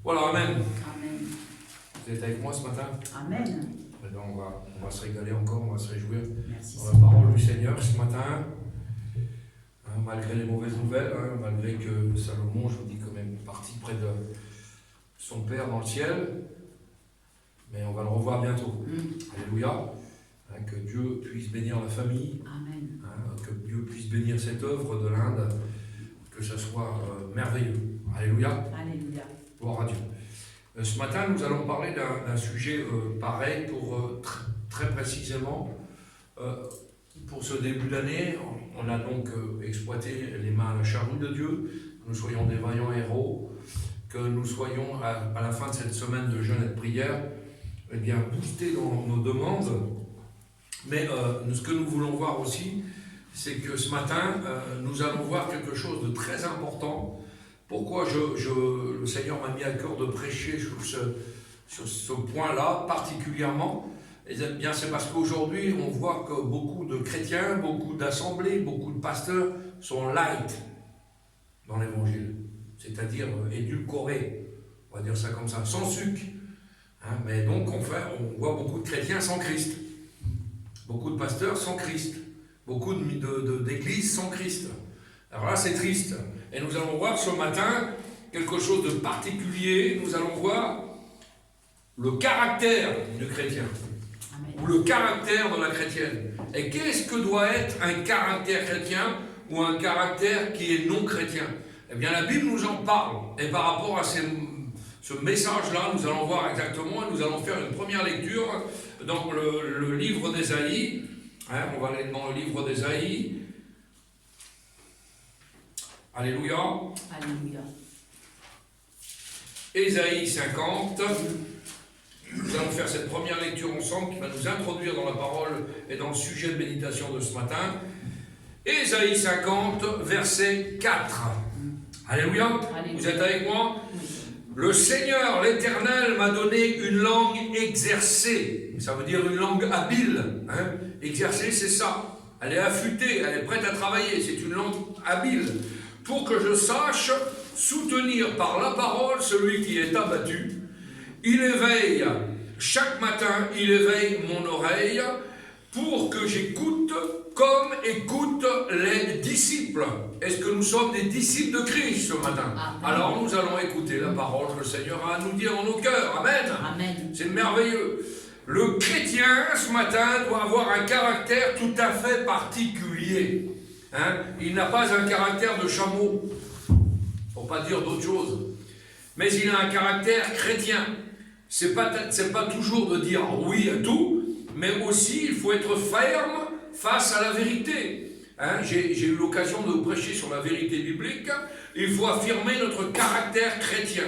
Voilà, Amen. Amen. Vous êtes avec moi ce matin? Amen. Eh bien, on va se régaler encore, on va se réjouir Merci dans la Seigneur. parole du Seigneur ce matin. Hein, malgré les mauvaises nouvelles, hein, malgré que Salomon, je vous dis, quand même parti près de son Père dans le ciel, mais on va le revoir bientôt. Alléluia. Hein, que Dieu puisse bénir la famille. Amen. Hein, que Dieu puisse bénir cette œuvre de l'Inde, que ce soit merveilleux. Alléluia. Alléluia. Gloire à Dieu. Ce matin, nous allons parler d'un sujet pareil pour très précisément. Pour ce début d'année, on a donc exploité les mains à la charrue de Dieu, que nous soyons des vaillants héros, que nous soyons à la fin de cette semaine de jeûne et de prière, eh bien, boostés dans nos demandes. Mais ce que nous voulons voir aussi, c'est que ce matin, nous allons voir quelque chose de très important. Pourquoi le Seigneur m'a mis à cœur de prêcher sur ce point-là particulièrement? Eh bien, c'est parce qu'aujourd'hui, on voit que beaucoup de chrétiens, beaucoup d'assemblées, beaucoup de pasteurs sont light dans l'évangile, c'est-à-dire édulcorés, on va dire ça comme ça, sans sucre. Hein, mais donc, on voit beaucoup de chrétiens sans Christ, beaucoup de pasteurs sans Christ, beaucoup d'églises sans Christ. Alors là, c'est triste. Et nous allons voir ce matin quelque chose de particulier. Nous allons voir le caractère du chrétien. Amen. Ou le caractère de la chrétienne. Et qu'est-ce que doit être un caractère chrétien ou un caractère qui est non chrétien? Eh bien, la Bible nous en parle. Et par rapport à ce message-là, nous allons voir exactement, et nous allons faire une première lecture dans le livre d'Ésaïe. Hein, on va aller dans le livre d'Ésaïe. Alléluia. Alléluia. Ésaïe 50. Nous allons faire cette première lecture ensemble qui va nous introduire dans la parole et dans le sujet de méditation de ce matin. Ésaïe 50, verset 4. Alléluia. Alléluia. Vous êtes avec moi? Le Seigneur, l'Éternel, m'a donné une langue exercée. Ça veut dire une langue habile. Hein? Exercée, c'est ça. Elle est affûtée, elle est prête à travailler. C'est une langue habile. Pour que je sache soutenir par la parole celui qui est abattu. Il éveille, chaque matin, il éveille mon oreille pour que j'écoute comme écoutent les disciples. Est-ce que nous sommes des disciples de Christ ce matin? Amen. Alors nous allons écouter la parole que le Seigneur a à nous dire en nos cœurs. Amen. Amen. C'est merveilleux. Le chrétien, ce matin, doit avoir un caractère tout à fait particulier. Hein? Il n'a pas un caractère de chameau, pour pas dire d'autre chose, mais il a un caractère chrétien. C'est pas toujours de dire oui à tout, mais aussi il faut être ferme face à la vérité. Hein? J'ai eu l'occasion de vous prêcher sur la vérité biblique. Il faut affirmer notre caractère chrétien.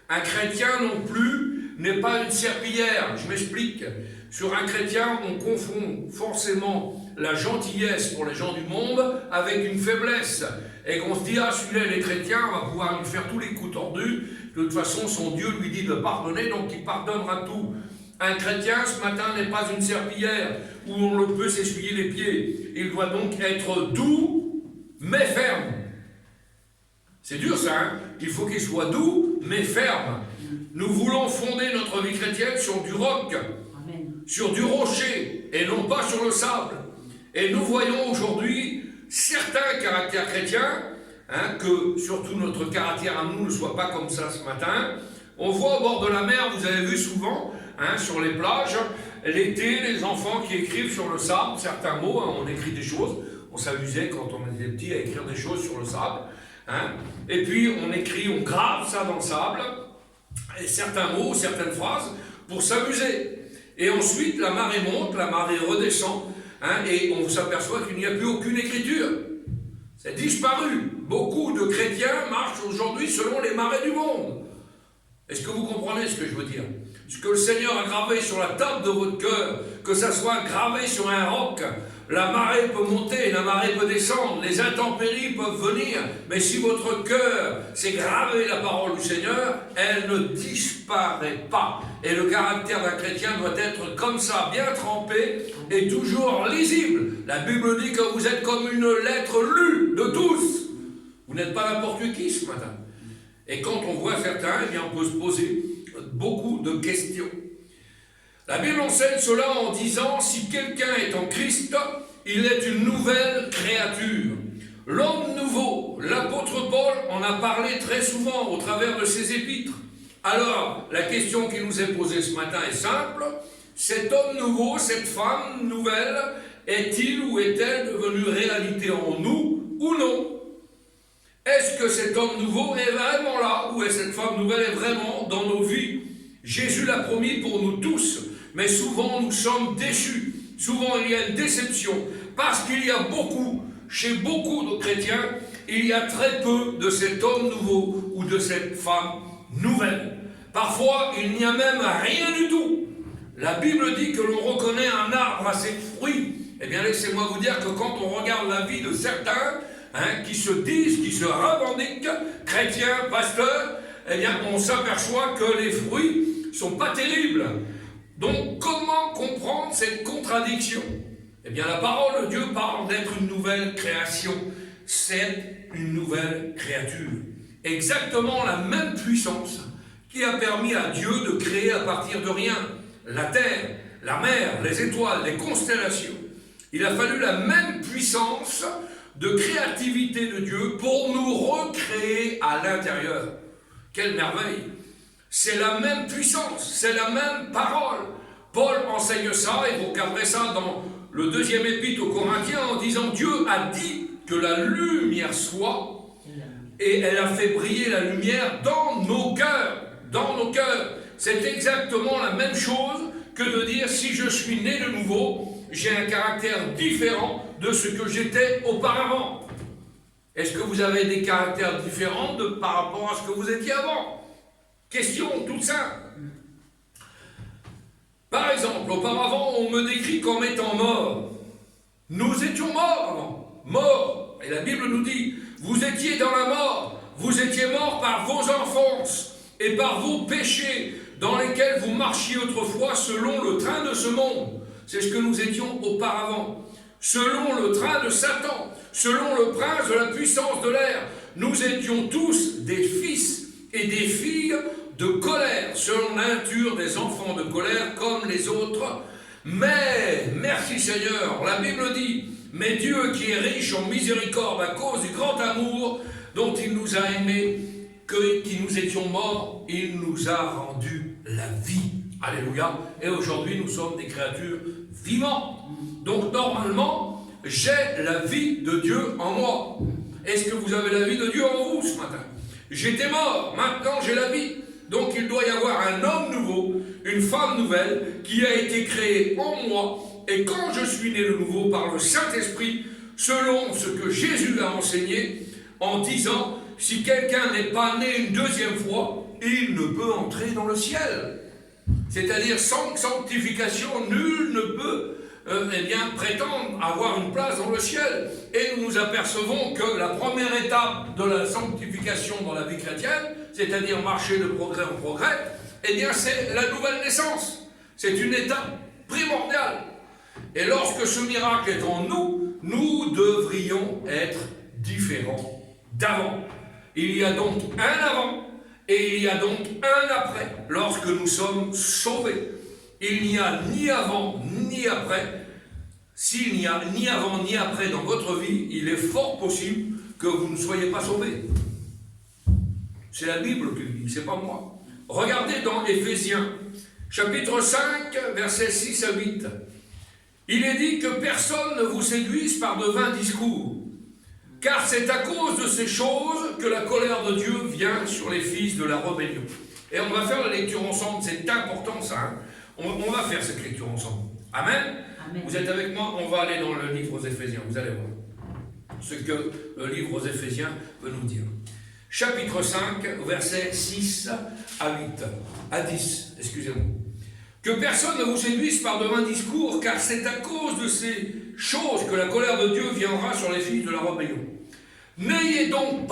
Un chrétien non plus n'est pas une serpillière. Je m'explique. Sur un chrétien, on confond forcément la gentillesse pour les gens du monde avec une faiblesse. Et qu'on se dit, ah celui-là il est chrétien, on va pouvoir lui faire tous les coups tordus. De toute façon, son Dieu lui dit de pardonner, donc il pardonnera tout. Un chrétien, ce matin, n'est pas une serpillière où on le peut s'essuyer les pieds. Il doit donc être doux, mais ferme. C'est dur ça, hein? Il faut qu'il soit doux, mais ferme. Nous voulons fonder notre vie chrétienne sur du roc, sur du rocher, et non pas sur le sable. Et nous voyons aujourd'hui certains caractères chrétiens, hein, que surtout notre caractère à nous ne soit pas comme ça ce matin. On voit au bord de la mer, vous avez vu souvent, hein, sur les plages, l'été, les enfants qui écrivent sur le sable certains mots, hein, on écrit des choses. On s'amusait quand on était petit à écrire des choses sur le sable. Hein, et puis on écrit, on grave ça dans le sable, et certains mots, certaines phrases, pour s'amuser. Et ensuite, la marée monte, la marée redescend, hein, et on s'aperçoit qu'il n'y a plus aucune écriture. C'est disparu. Beaucoup de chrétiens marchent aujourd'hui selon les marées du monde. Est-ce que vous comprenez ce que je veux dire? Ce que le Seigneur a gravé sur la table de votre cœur, que ça soit gravé sur un roc, la marée peut monter, la marée peut descendre, les intempéries peuvent venir, mais si votre cœur s'est gravé la parole du Seigneur, elle ne disparaît pas. Et le caractère d'un chrétien doit être comme ça, bien trempé et toujours lisible. La Bible dit que vous êtes comme une lettre lue de tous. Vous n'êtes pas n'importe qui ce matin. Et quand on voit certains, eh bien, on peut se poser beaucoup de questions. La Bible enseigne cela en disant, si quelqu'un est en Christ, il est une nouvelle créature. L'homme nouveau, l'apôtre Paul en a parlé très souvent au travers de ses épîtres. Alors, la question qui nous est posée ce matin est simple. Cet homme nouveau, cette femme nouvelle, est-il ou est-elle devenu réalité en nous ou non? Est-ce que cet homme nouveau est vraiment là ou est cette femme nouvelle est vraiment dans nos vies? Jésus l'a promis pour nous tous, mais souvent nous sommes déçus. Souvent il y a une déception parce qu'il y a chez beaucoup de chrétiens, il y a très peu de cet homme nouveau ou de cette femme nouvelle. Parfois, il n'y a même rien du tout. La Bible dit que l'on reconnaît un arbre à ses fruits. Eh bien, laissez-moi vous dire que quand on regarde la vie de certains, qui se disent, qui se revendiquent, chrétiens, pasteurs, eh bien, on s'aperçoit que les fruits ne sont pas terribles. Donc, comment comprendre cette contradiction? Eh bien, la parole de Dieu parle d'être une nouvelle création. C'est une nouvelle créature. Exactement la même puissance qui a permis à Dieu de créer à partir de rien la terre, la mer, les étoiles, les constellations. Il a fallu la même puissance de créativité de Dieu pour nous recréer à l'intérieur. Quelle merveille! C'est la même puissance, c'est la même parole. Paul enseigne ça, et vous regarderez ça dans le 2e épître aux Corinthiens en disant « Dieu a dit que la lumière soit, et elle a fait briller la lumière dans nos cœurs. » Dans nos cœurs. C'est exactement la même chose que de dire « Si je suis né de nouveau, j'ai un caractère différent de ce que j'étais auparavant. » Est-ce que vous avez des caractères différents par rapport à ce que vous étiez avant? Question toute simple. Par exemple, auparavant, on me décrit comme étant mort. Nous étions morts avant. Morts. Et la Bible nous dit, vous étiez dans la mort. Vous étiez morts par vos enfances et par vos péchés dans lesquels vous marchiez autrefois selon le train de ce monde. C'est ce que nous étions auparavant. Selon le train de Satan, selon le prince de la puissance de l'air, nous étions tous des fils et des filles de colère, selon la nature des enfants de colère comme les autres. Mais, merci Seigneur, la Bible dit, mais Dieu qui est riche en miséricorde à cause du grand amour dont il nous a aimés, qui nous étions morts, il nous a rendu la vie. Alléluia. Et aujourd'hui, nous sommes des créatures vivantes. Donc, normalement, j'ai la vie de Dieu en moi. Est-ce que vous avez la vie de Dieu en vous ce matin? J'étais mort, maintenant j'ai la vie. Donc, il doit y avoir un homme nouveau, une femme nouvelle, qui a été créée en moi. Et quand je suis né de nouveau par le Saint-Esprit, selon ce que Jésus a enseigné, en disant, si quelqu'un n'est pas né une deuxième fois, il ne peut entrer dans le ciel. C'est-à-dire, sans sanctification, nul ne peut prétendre avoir une place dans le ciel. Et nous nous apercevons que la première étape de la sanctification dans la vie chrétienne, c'est-à-dire marcher de progrès en progrès, eh bien c'est la nouvelle naissance. C'est une étape primordiale. Et lorsque ce miracle est en nous, nous devrions être différents d'avant. Il y a donc un avant et il y a donc un après lorsque nous sommes sauvés. Il n'y a ni avant ni après. S'il n'y a ni avant ni après dans votre vie, il est fort possible que vous ne soyez pas sauvés. C'est la Bible qui le dit, c'est pas moi. Regardez dans Éphésiens, chapitre 5, versets 6 à 8. Il est dit que personne ne vous séduise par de vains discours, car c'est à cause de ces choses que la colère de Dieu vient sur les fils de la rébellion. Et on va faire la lecture ensemble, c'est important ça. Hein. On va faire cette lecture ensemble. Amen. Amen. Vous êtes avec moi? On va aller dans le livre aux Éphésiens, vous allez voir ce que le livre aux Éphésiens veut nous dire. Chapitre 5, versets 6 à 8, à 10, excusez-moi. Que personne ne vous séduise par de vains discours, car c'est à cause de ces choses que la colère de Dieu viendra sur les fils de la rébellion. N'ayez donc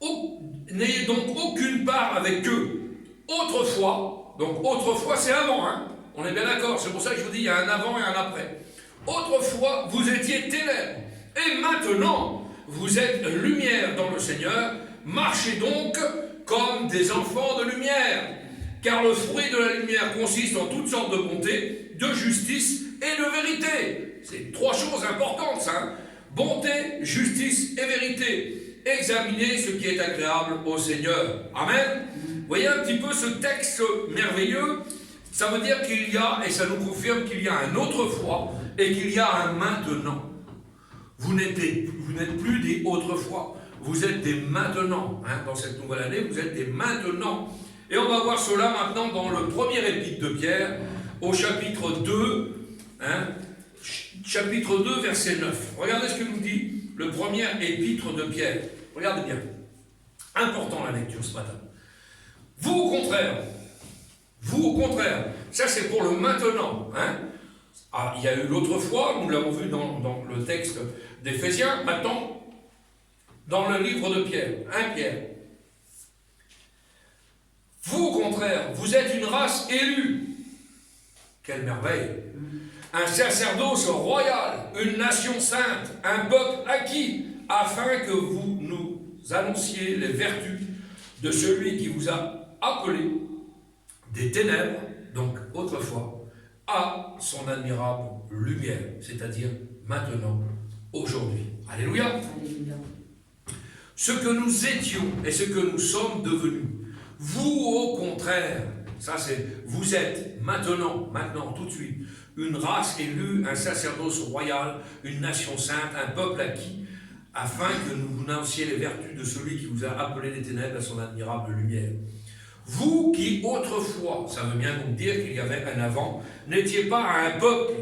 aucune part avec eux. Autrefois, donc autrefois c'est avant, hein, on est bien d'accord, c'est pour ça que je vous dis il y a un avant et un après. Autrefois, vous étiez ténèbres, et maintenant, vous êtes lumière dans le Seigneur, marchez donc comme des enfants de lumière, car le fruit de la lumière consiste en toutes sortes de bonté, de justice et de vérité. C'est trois choses importantes, ça. Hein. Bonté, justice et vérité. Examinez ce qui est agréable au Seigneur. Amen. Vous voyez un petit peu ce texte merveilleux. Ça veut dire qu'il y a, et ça nous confirme qu'il y a un autrefois et qu'il y a un maintenant. Vous n'êtes plus des autrefois, vous êtes des maintenant. Hein, dans cette nouvelle année, vous êtes des maintenant. Et on va voir cela maintenant dans le premier épître de Pierre, au chapitre 2, hein, chapitre 2, verset 9. Regardez ce que nous dit le premier épître de Pierre. Regardez bien. Important la lecture ce matin. Vous au contraire, ça c'est pour le maintenant. Hein. Ah, il y a eu l'autre fois, nous l'avons vu dans le texte d'Éphésiens, maintenant dans le livre de Pierre, 1 Pierre. Vous au contraire, vous êtes une race élue. Quelle merveille! Un sacerdoce royal, une nation sainte, un peuple acquis, afin que vous nous annonciez les vertus de celui qui vous a appelé des ténèbres, donc autrefois, à son admirable lumière, c'est-à-dire maintenant, aujourd'hui. Alléluia. Alléluia. Ce que nous étions et ce que nous sommes devenus, vous au contraire, ça c'est, vous êtes maintenant, tout de suite, une race élue, un sacerdoce royal, une nation sainte, un peuple acquis, afin que nous vous annonciez les vertus de celui qui vous a appelé des ténèbres à son admirable lumière. Vous qui autrefois, ça veut bien donc dire qu'il y avait un avant, n'étiez pas un peuple,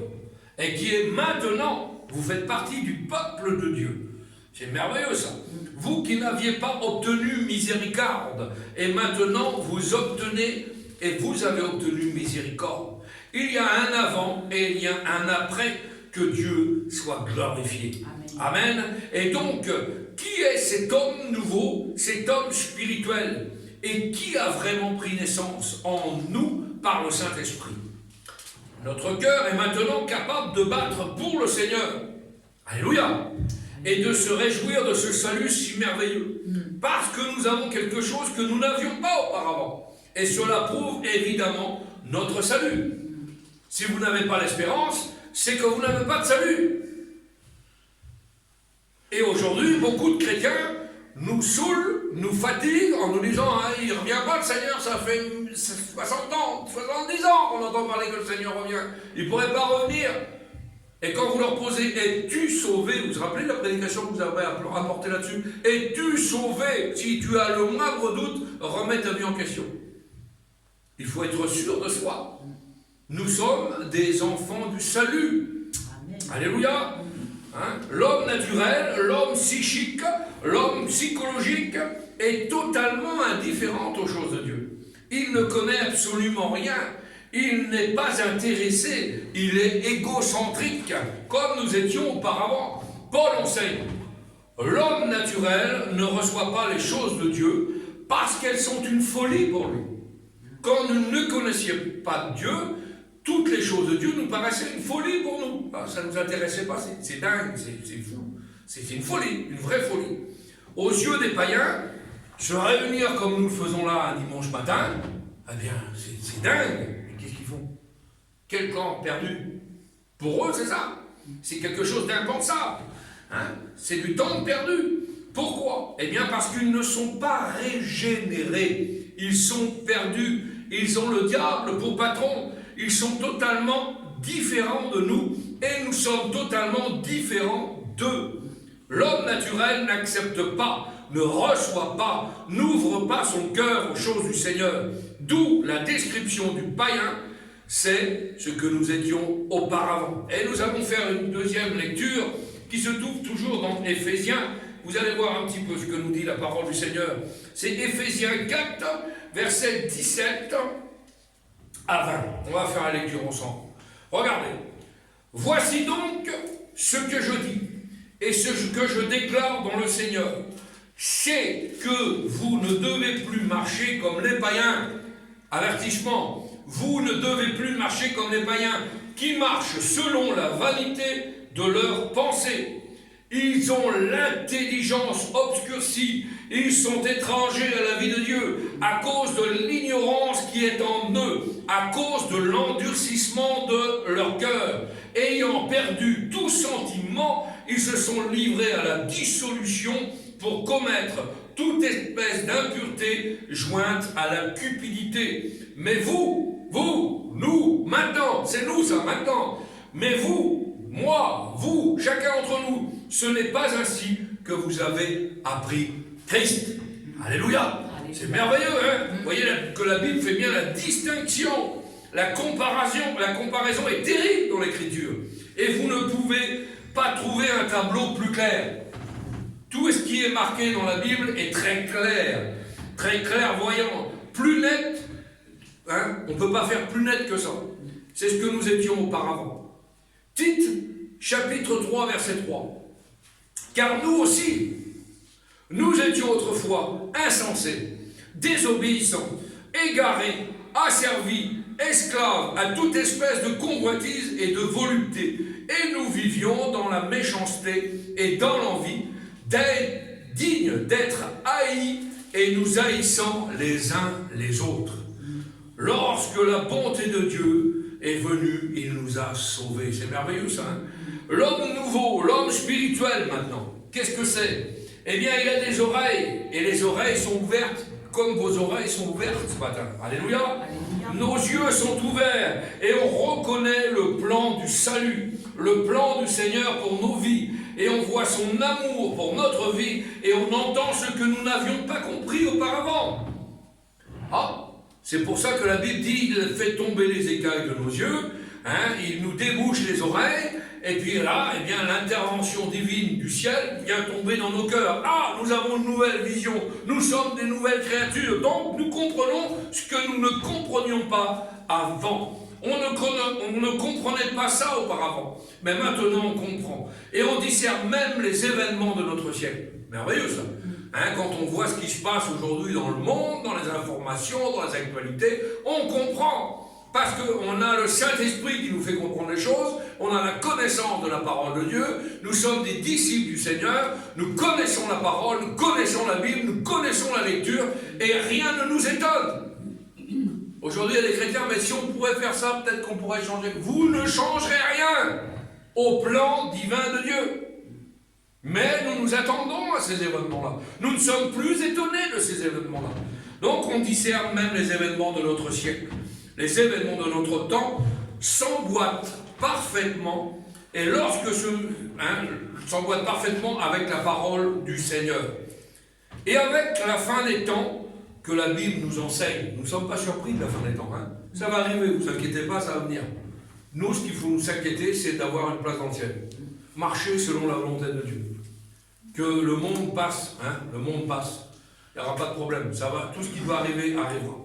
et qui est maintenant, vous faites partie du peuple de Dieu. C'est merveilleux ça. Vous qui n'aviez pas obtenu miséricorde, et maintenant vous obtenez, et vous avez obtenu miséricorde. Il y a un avant et il y a un après, que Dieu soit glorifié. Amen. Amen. Et donc, qui est cet homme nouveau, cet homme spirituel? Et qui a vraiment pris naissance en nous par le Saint-Esprit? Notre cœur est maintenant capable de battre pour le Seigneur. Alléluia. Et de se réjouir de ce salut si merveilleux. Parce que nous avons quelque chose que nous n'avions pas auparavant. Et cela prouve évidemment notre salut. Si vous n'avez pas l'espérance, c'est que vous n'avez pas de salut. Et aujourd'hui, beaucoup de chrétiens nous saoulent, nous fatiguent en nous disant ah, il ne revient pas le Seigneur, ça fait 60 ans, 70 ans qu'on entend parler que le Seigneur revient. Il ne pourrait pas revenir. Et quand vous leur posez, es-tu sauvé? Vous vous rappelez de la prédication que vous avez apportée là-dessus? Es-tu sauvé? Si tu as le moindre doute, remets ta vie en question. Il faut être sûr de soi. Nous sommes des enfants du salut. Amen. Alléluia. Hein? L'homme naturel, l'homme psychique, l'homme psychologique est totalement indifférent aux choses de Dieu. Il ne connaît absolument rien. Il n'est pas intéressé. Il est égocentrique, comme nous étions auparavant. Paul enseigne. L'homme naturel ne reçoit pas les choses de Dieu parce qu'elles sont une folie pour lui. Quand nous ne connaissions pas Dieu, toutes les choses de Dieu nous paraissaient une folie pour nous. Ça ne nous intéressait pas, c'est dingue, c'est fou. C'est une folie, une vraie folie. Aux yeux des païens, se réunir comme nous le faisons là un dimanche matin, eh bien, c'est dingue. Mais qu'est-ce qu'ils font? Quel camp perdu? Pour eux, c'est ça. C'est quelque chose d'impensable. Hein? C'est du temps perdu. Pourquoi? Eh bien, parce qu'ils ne sont pas régénérés. Ils sont perdus. Ils ont le diable pour patron. Ils sont totalement différents de nous et nous sommes totalement différents d'eux. L'homme naturel n'accepte pas, ne reçoit pas, n'ouvre pas son cœur aux choses du Seigneur. D'où la description du païen, c'est ce que nous étions auparavant. Et nous allons faire une deuxième lecture qui se trouve toujours dans Éphésiens. Vous allez voir un petit peu ce que nous dit la parole du Seigneur. C'est Éphésiens 4, verset 17 à 20. On va faire la lecture ensemble. Regardez. Voici donc ce que je dis et ce que je déclare dans le Seigneur. C'est que vous ne devez plus marcher comme les païens. Avertissement. Vous ne devez plus marcher comme les païens qui marchent selon la vanité de leurs pensées. Ils ont l'intelligence obscurcie Ils sont étrangers à la vie de Dieu à cause de l'ignorance qui est en eux, à cause de l'endurcissement de leur cœur. Ayant perdu tout sentiment, ils se sont livrés à la dissolution pour commettre toute espèce d'impureté jointe à la cupidité. Mais vous, nous, maintenant, c'est nous ça, maintenant. Mais vous, moi, vous, chacun d'entre nous, ce n'est pas ainsi que vous avez appris Christ. Alléluia. C'est merveilleux, hein? Vous voyez que la Bible fait bien la distinction. La comparaison est terrible dans l'Écriture. Et vous ne pouvez pas trouver un tableau plus clair. Tout ce qui est marqué dans la Bible est très clairvoyant, plus net. Hein? On ne peut pas faire plus net que ça. C'est ce que nous étions auparavant. Tite, chapitre 3, verset 3. Car nous aussi, nous étions autrefois insensés, désobéissants, égarés, asservis, esclaves à toute espèce de convoitise et de volupté. Et nous vivions dans la méchanceté et dans l'envie, dignes d'être haïs et nous haïssant les uns les autres. Lorsque la bonté de Dieu est venue, il nous a sauvés. C'est merveilleux ça, hein? L'homme nouveau, l'homme spirituel maintenant, qu'est-ce que c'est? Eh bien, il a des oreilles, et les oreilles sont ouvertes, comme vos oreilles sont ouvertes ce matin. Alléluia. Alléluia. Nos yeux sont ouverts, et on reconnaît le plan du salut, le plan du Seigneur pour nos vies, et on voit son amour pour notre vie, et on entend ce que nous n'avions pas compris auparavant. Ah, c'est pour ça que la Bible dit, il fait tomber les écailles de nos yeux, hein, il nous débouche les oreilles, et puis là, eh bien, l'intervention divine du ciel vient tomber dans nos cœurs. Ah, nous avons une nouvelle vision, nous sommes des nouvelles créatures, donc nous comprenons ce que nous ne comprenions pas avant. On ne comprenait pas ça auparavant, mais maintenant on comprend. Et on discerne même les événements de notre siècle. Merveilleux ça. Hein, quand on voit ce qui se passe aujourd'hui dans le monde, dans les informations, dans les actualités, on comprend. Parce qu'on a le Saint-Esprit qui nous fait comprendre les choses, on a la connaissance de la parole de Dieu, nous sommes des disciples du Seigneur, nous connaissons la parole, nous connaissons la Bible, nous connaissons la lecture, et rien ne nous étonne. Aujourd'hui, il y a des chrétiens, mais si on pourrait faire ça, peut-être qu'on pourrait changer. Vous ne changerez rien au plan divin de Dieu. Mais nous nous attendons à ces événements-là. Nous ne sommes plus étonnés de ces événements-là. Donc on discerne même les événements de notre siècle. Les événements de notre temps s'emboîtent parfaitement, et lorsque s'emboîtent parfaitement avec la parole du Seigneur. Et avec la fin des temps que la Bible nous enseigne, nous ne sommes pas surpris de la fin des temps. Hein. Ça va arriver, ne vous inquiétez pas, ça va venir. Nous, ce qu'il faut nous inquiéter, c'est d'avoir une place dans le ciel. Marcher selon la volonté de Dieu. Que le monde passe, hein, le monde passe. Il n'y aura pas de problème, ça va, tout ce qui doit arriver, arrivera.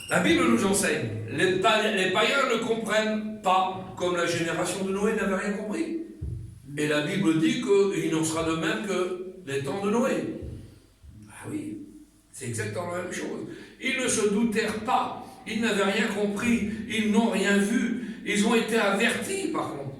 La Bible nous enseigne, les païens ne comprennent pas, comme la génération de Noé n'avait rien compris. Et la Bible dit qu'il en sera de même que les temps de Noé. Ah oui, c'est exactement la même chose. Ils ne se doutèrent pas, ils n'avaient rien compris, ils n'ont rien vu, ils ont été avertis par contre.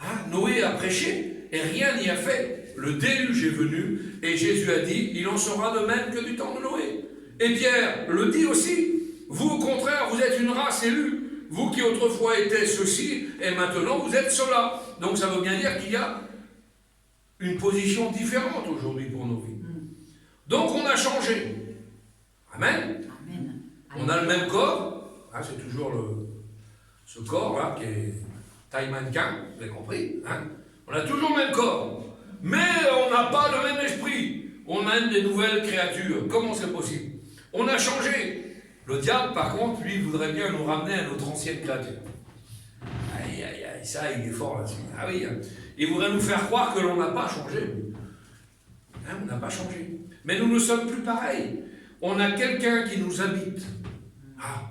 Hein, Noé a prêché et rien n'y a fait. Le déluge est venu et Jésus a dit, il en sera de même que du temps de Noé. Et Pierre le dit aussi. Vous, au contraire, vous êtes une race élue. Vous qui autrefois étiez ceci, et maintenant vous êtes cela. Donc ça veut bien dire qu'il y a une position différente aujourd'hui pour nos vies. Donc on a changé. Amen. Amen. On a le même corps. Hein, c'est toujours ce corps hein, qui est taille mannequin, vous avez compris. Hein. On a toujours le même corps. Mais on n'a pas le même esprit. On a des nouvelles créatures. Comment c'est possible? On a changé. Le diable, par contre, lui, voudrait bien nous ramener à notre ancienne créature. Aïe, aïe, aïe, ça, il est fort là-dessus. Ah oui, hein. Il voudrait nous faire croire que l'on n'a pas changé. Hein, on n'a pas changé. Mais nous ne sommes plus pareils. On a quelqu'un qui nous habite. Ah,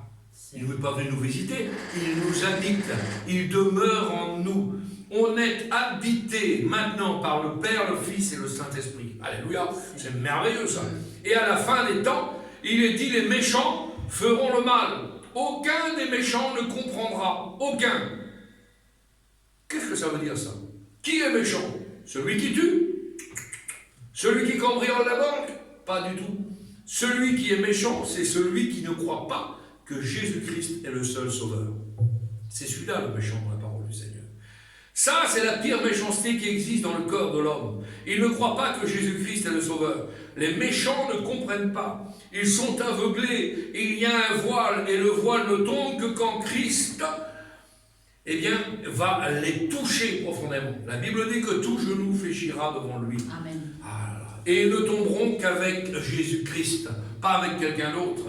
il n'est pas venu nous visiter, il nous habite. Il demeure en nous. On est habité maintenant par le Père, le Fils et le Saint-Esprit. Alléluia, c'est merveilleux ça. Et à la fin des temps, il est dit, les méchants feront le mal. Aucun des méchants ne comprendra. Aucun. Qu'est-ce que ça veut dire ça? Qui est méchant? Celui qui tue? Celui qui cambriole la banque? Pas du tout. Celui qui est méchant, c'est celui qui ne croit pas que Jésus-Christ est le seul sauveur. C'est celui-là le méchant dans la parole du Seigneur. Ça, c'est la pire méchanceté qui existe dans le corps de l'homme. Ils ne croient pas que Jésus-Christ est le sauveur. Les méchants ne comprennent pas. Ils sont aveuglés. Il y a un voile, et le voile ne tombe que quand Christ, va les toucher profondément. La Bible dit que tout genou fléchira devant lui. Amen. Et ils ne tomberont qu'avec Jésus-Christ, pas avec quelqu'un d'autre.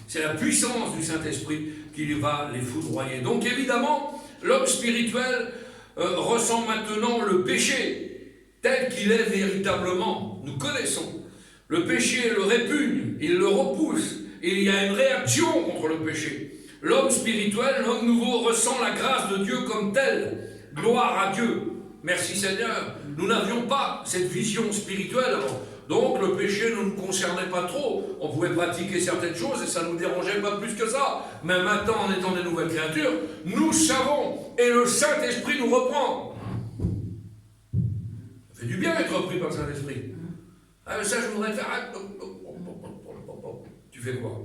C'est la puissance du Saint-Esprit qui va les foudroyer. Donc évidemment, l'homme spirituel ressent maintenant le péché tel qu'il est véritablement. Nous connaissons. Le péché le répugne, il le repousse. Il y a une réaction contre le péché. L'homme spirituel, l'homme nouveau, ressent la grâce de Dieu comme telle. Gloire à Dieu. Merci Seigneur. Nous n'avions pas cette vision spirituelle avant. Donc le péché ne nous concernait pas trop. On pouvait pratiquer certaines choses et ça ne nous dérangeait pas plus que ça. Mais maintenant, en étant des nouvelles créatures, nous savons et le Saint-Esprit nous reprend. Ça fait du bien d'être repris par le Saint-Esprit. Ah, ça, je voudrais faire... Tu fais quoi?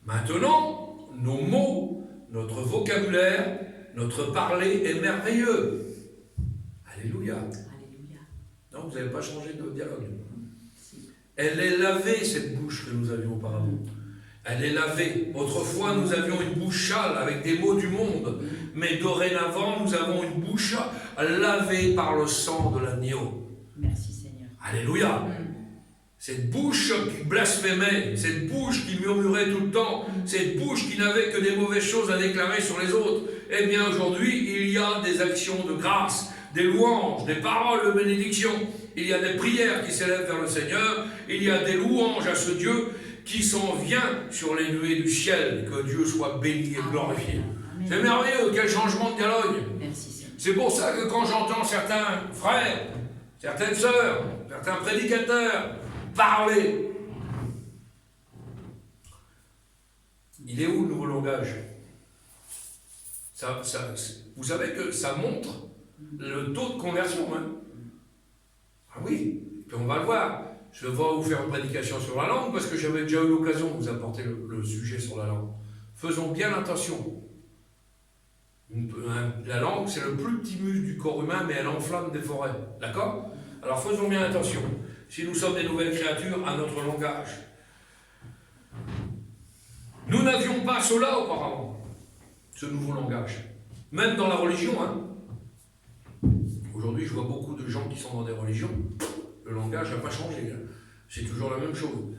Maintenant, nos mots, notre vocabulaire, notre parler est merveilleux. Alléluia. Non, vous n'avez pas changé de dialogue. Elle est lavée, cette bouche que nous avions auparavant. Elle est lavée. Autrefois, nous avions une bouche sale avec des mots du monde. Mais dorénavant, nous avons une bouche lavée par le sang de l'agneau. Merci Seigneur. Alléluia. Cette bouche qui blasphémait, cette bouche qui murmurait tout le temps, cette bouche qui n'avait que des mauvaises choses à déclarer sur les autres, eh bien aujourd'hui, il y a des actions de grâce, des louanges, des paroles de bénédiction. Il y a des prières qui s'élèvent vers le Seigneur. Il y a des louanges à ce Dieu qui s'en vient sur les nuées du ciel. Que Dieu soit béni et glorifié. C'est merveilleux, quel changement de dialogue. C'est pour ça que quand j'entends certains frères, certaines sœurs, certains prédicateurs parler, il est où le nouveau langage? Vous savez que ça montre le taux de conversion. Ah oui, puis on va le voir. Je vais vous faire une prédication sur la langue parce que j'avais déjà eu l'occasion de vous apporter le sujet sur la langue. Faisons bien attention. La langue, c'est le plus petit muscle du corps humain, mais elle enflamme des forêts. D'accord? Alors faisons bien attention. Si nous sommes des nouvelles créatures, à notre langage. Nous n'avions pas cela auparavant, ce nouveau langage. Même dans la religion. Aujourd'hui, je vois beaucoup de gens qui sont dans des religions. Le langage n'a pas changé. C'est toujours la même chose.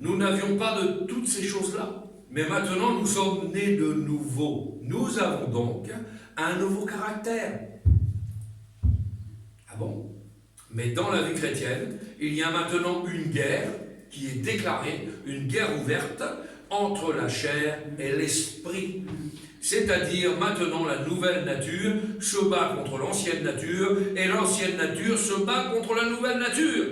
Nous n'avions pas de toutes ces choses-là. Mais maintenant, nous sommes nés de nouveau. Nous avons donc un nouveau caractère. Ah bon? Mais dans la vie chrétienne, il y a maintenant une guerre qui est déclarée, une guerre ouverte entre la chair et l'esprit. C'est-à-dire maintenant la nouvelle nature se bat contre l'ancienne nature et l'ancienne nature se bat contre la nouvelle nature.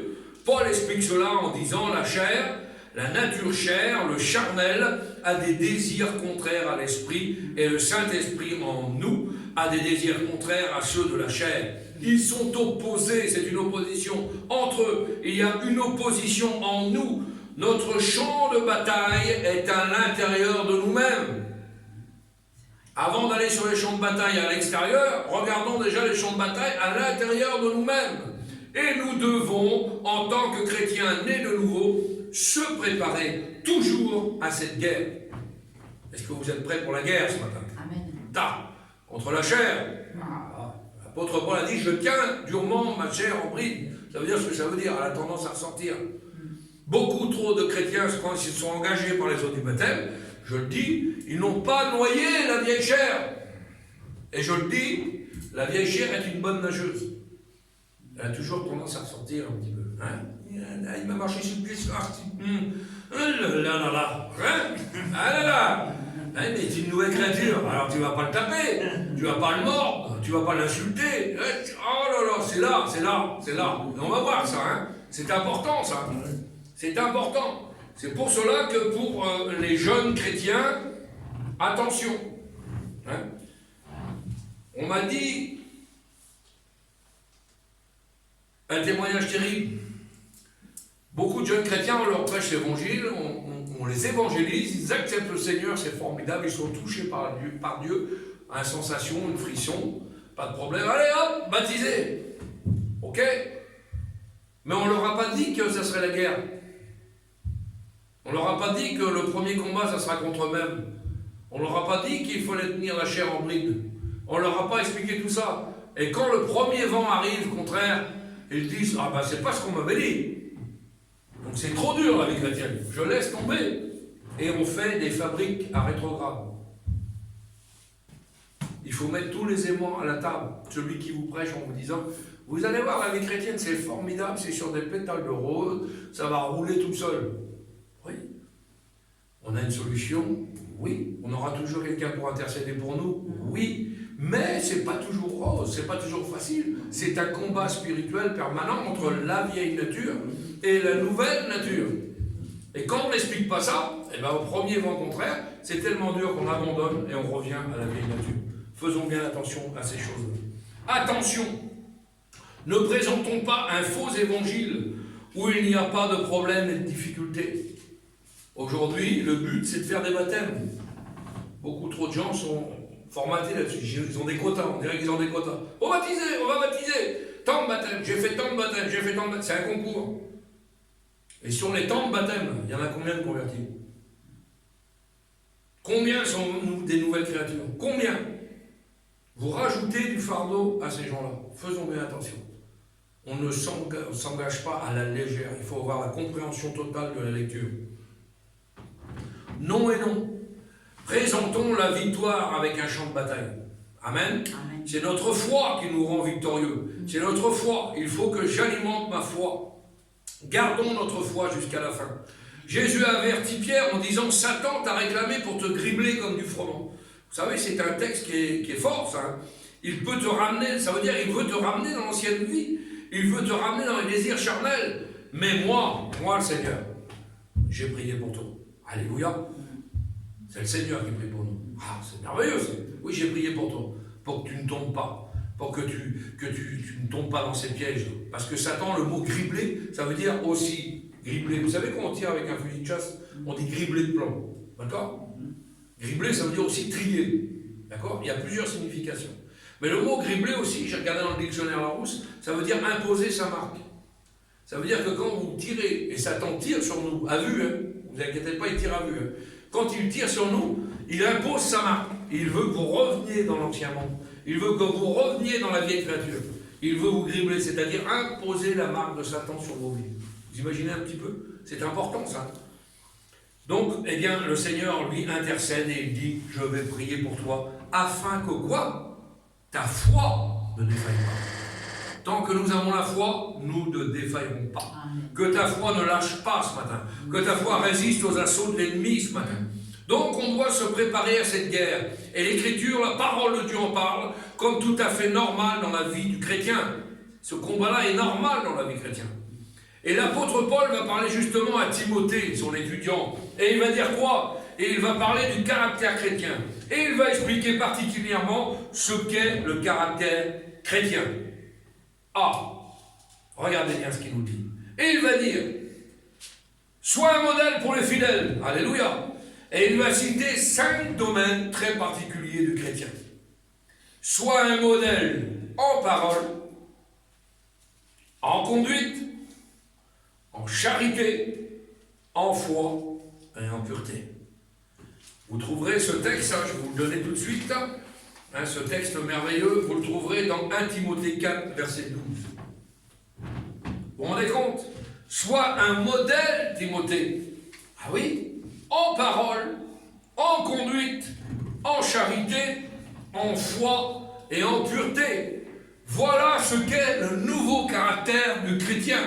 Paul explique cela en disant la chair, la nature chair, le charnel, a des désirs contraires à l'esprit et le Saint-Esprit en nous a des désirs contraires à ceux de la chair. Ils sont opposés, c'est une opposition entre eux. Il y a une opposition en nous. Notre champ de bataille est à l'intérieur de nous-mêmes. Avant d'aller sur les champs de bataille à l'extérieur, regardons déjà les champs de bataille à l'intérieur de nous-mêmes. Et nous devons, en tant que chrétiens nés de nouveau, se préparer toujours à cette guerre. Est-ce que vous êtes prêts pour la guerre ce matin? Amen. Contre la chair. L'apôtre Paul a dit, je tiens durement ma chair en bride. Ça veut dire ce que ça veut dire, elle a tendance à ressortir. Beaucoup trop de chrétiens, quand ils se sont engagés par les eaux du baptême, je le dis, ils n'ont pas noyé la vieille chair. Et je le dis, la vieille chair est une bonne nageuse. Elle a toujours tendance à ressortir un petit peu. Il m'a marché sur le pied, mais c'est une nouvelle créature, alors tu ne vas pas le taper, tu ne vas pas le mordre, tu ne vas pas l'insulter. Oh là là, c'est là. Et on va voir ça, c'est important ça. C'est important. C'est pour cela que pour les jeunes chrétiens, attention. On m'a dit, Un témoignage terrible. Beaucoup de jeunes chrétiens, on leur prêche l'évangile, on les évangélise, ils acceptent le Seigneur, c'est formidable, ils sont touchés par Dieu, une sensation, une frisson, pas de problème, allez hop, baptisés. Ok? Mais on ne leur a pas dit que ça serait la guerre. On ne leur a pas dit que le premier combat, ça sera contre eux-mêmes. On ne leur a pas dit qu'il fallait tenir la chair en bride. On ne leur a pas expliqué tout ça. Et quand le premier vent arrive, contraire, ils disent « Ah ben c'est pas ce qu'on m'avait dit ». Donc c'est trop dur la vie chrétienne. Je laisse tomber. Et on fait des fabriques à rétrograde. Il faut mettre tous les aimants à la table. Celui qui vous prêche en vous disant « Vous allez voir, la vie chrétienne, c'est formidable, c'est sur des pétales de rose, ça va rouler tout seul. » Oui. On a une solution? Oui. On aura toujours quelqu'un pour intercéder pour nous? Oui. Mais c'est pas toujours rose, c'est pas toujours facile. C'est un combat spirituel permanent entre la vieille nature et la nouvelle nature. Et quand on n'explique pas ça, eh ben au premier vent contraire, c'est tellement dur qu'on abandonne et on revient à la vieille nature. Faisons bien attention à ces choses-là. Attention! Ne présentons pas un faux évangile où il n'y a pas de problème et de difficultés. Aujourd'hui, le but, c'est de faire des baptêmes. Beaucoup trop de gens sont formatés là-dessus. Ils ont des quotas, on dirait qu'ils ont des quotas. On va baptiser, tant de baptêmes, j'ai fait tant de baptêmes, j'ai fait tant de baptêmes. C'est un concours. Et sur les temps de baptême, il y en a combien de convertis? Combien sont des nouvelles créatures? Combien? Vous rajoutez du fardeau à ces gens-là. Faisons bien attention. On ne s'engage pas à la légère. Il faut avoir la compréhension totale de la lecture. Non et non. Présentons la victoire avec un champ de bataille. Amen. Amen. C'est notre foi qui nous rend victorieux. C'est notre foi. Il faut que j'alimente ma foi. Gardons notre foi jusqu'à la fin. Jésus a averti Pierre en disant « Satan t'a réclamé pour te gribler comme du froment ». Vous savez, c'est un texte qui est fort, ça. Il peut te ramener, ça veut dire qu'il veut te ramener dans l'ancienne vie. Il veut te ramener dans les désirs charnels. Mais moi le Seigneur, j'ai prié pour toi. Alléluia. C'est le Seigneur qui prie pour nous. Ah, c'est merveilleux. Oui, j'ai prié pour toi. Pour que tu ne tombes pas. Pour que tu ne tombes pas dans ces pièges. Parce que Satan, le mot gribler, ça veut dire aussi gribler. Vous savez quand on tire avec un fusil de chasse, on dit gribler de plomb. D'accord? Gribler, ça veut dire aussi trier. D'accord? Il y a plusieurs significations. Mais le mot gribler aussi, j'ai regardé dans le dictionnaire Larousse, ça veut dire imposer sa marque. Ça veut dire que quand vous tirez, et Satan tire sur nous, à vue, hein, vous inquiétez pas, il tire à vue. Hein. Quand il tire sur nous, il impose sa marque. Il veut que vous reveniez dans l'ancien monde. Il veut que vous reveniez dans la vieille créature. Il veut vous gribler, c'est-à-dire imposer la marque de Satan sur vos vies. Vous imaginez un petit peu? C'est important ça. Donc, eh bien, le Seigneur, lui, intercède et il dit, je vais prier pour toi, afin que quoi? Ta foi ne défaille pas. Tant que nous avons la foi, nous ne défaillerons pas. Amen. Que ta foi ne lâche pas ce matin. Que ta foi résiste aux assauts de l'ennemi ce matin. Donc, on doit se préparer à cette guerre. Et l'Écriture, la parole de Dieu en parle, comme tout à fait normal dans la vie du chrétien. Ce combat-là est normal dans la vie chrétienne. Et l'apôtre Paul va parler justement à Timothée, son étudiant. Et il va dire quoi? Et il va parler du caractère chrétien. Et il va expliquer particulièrement ce qu'est le caractère chrétien. Ah, regardez bien ce qu'il nous dit. Et il va dire, sois un modèle pour les fidèles. Alléluia. Et il va citer 5 domaines très particuliers du chrétien. Sois un modèle en parole, en conduite, en charité, en foi et en pureté. Vous trouverez ce texte, je vais vous le donner tout de suite, ce texte merveilleux, vous le trouverez dans 1 Timothée 4, verset 12. Vous vous rendez compte? Sois un modèle, Timothée. Ah oui, en parole, en conduite, en charité, en foi et en pureté. Voilà ce qu'est le nouveau caractère du chrétien.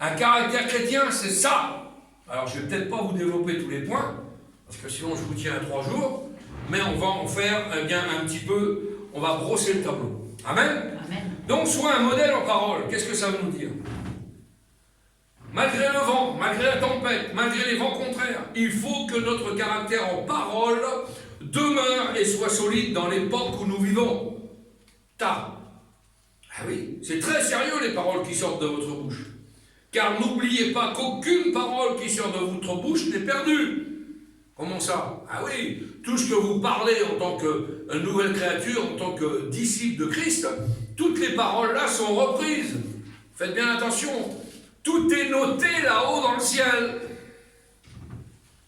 Un caractère chrétien, c'est ça. Alors, je ne vais peut-être pas vous développer tous les points, parce que sinon je vous tiens à 3 jours, mais on va en faire bien un petit peu, on va brosser le tableau. Amen. Amen. Donc, sois un modèle en parole. Qu'est-ce que ça veut nous dire? Malgré le vent, malgré la tempête, malgré les vents contraires, il faut que notre caractère en parole demeure et soit solide dans l'époque où nous vivons. Ah oui, c'est très sérieux les paroles qui sortent de votre bouche. Car n'oubliez pas qu'aucune parole qui sort de votre bouche n'est perdue. Comment ça? Ah oui, tout ce que vous parlez en tant que nouvelle créature, en tant que disciple de Christ, toutes les paroles là sont reprises. Faites bien attention. Tout est noté là-haut dans le ciel.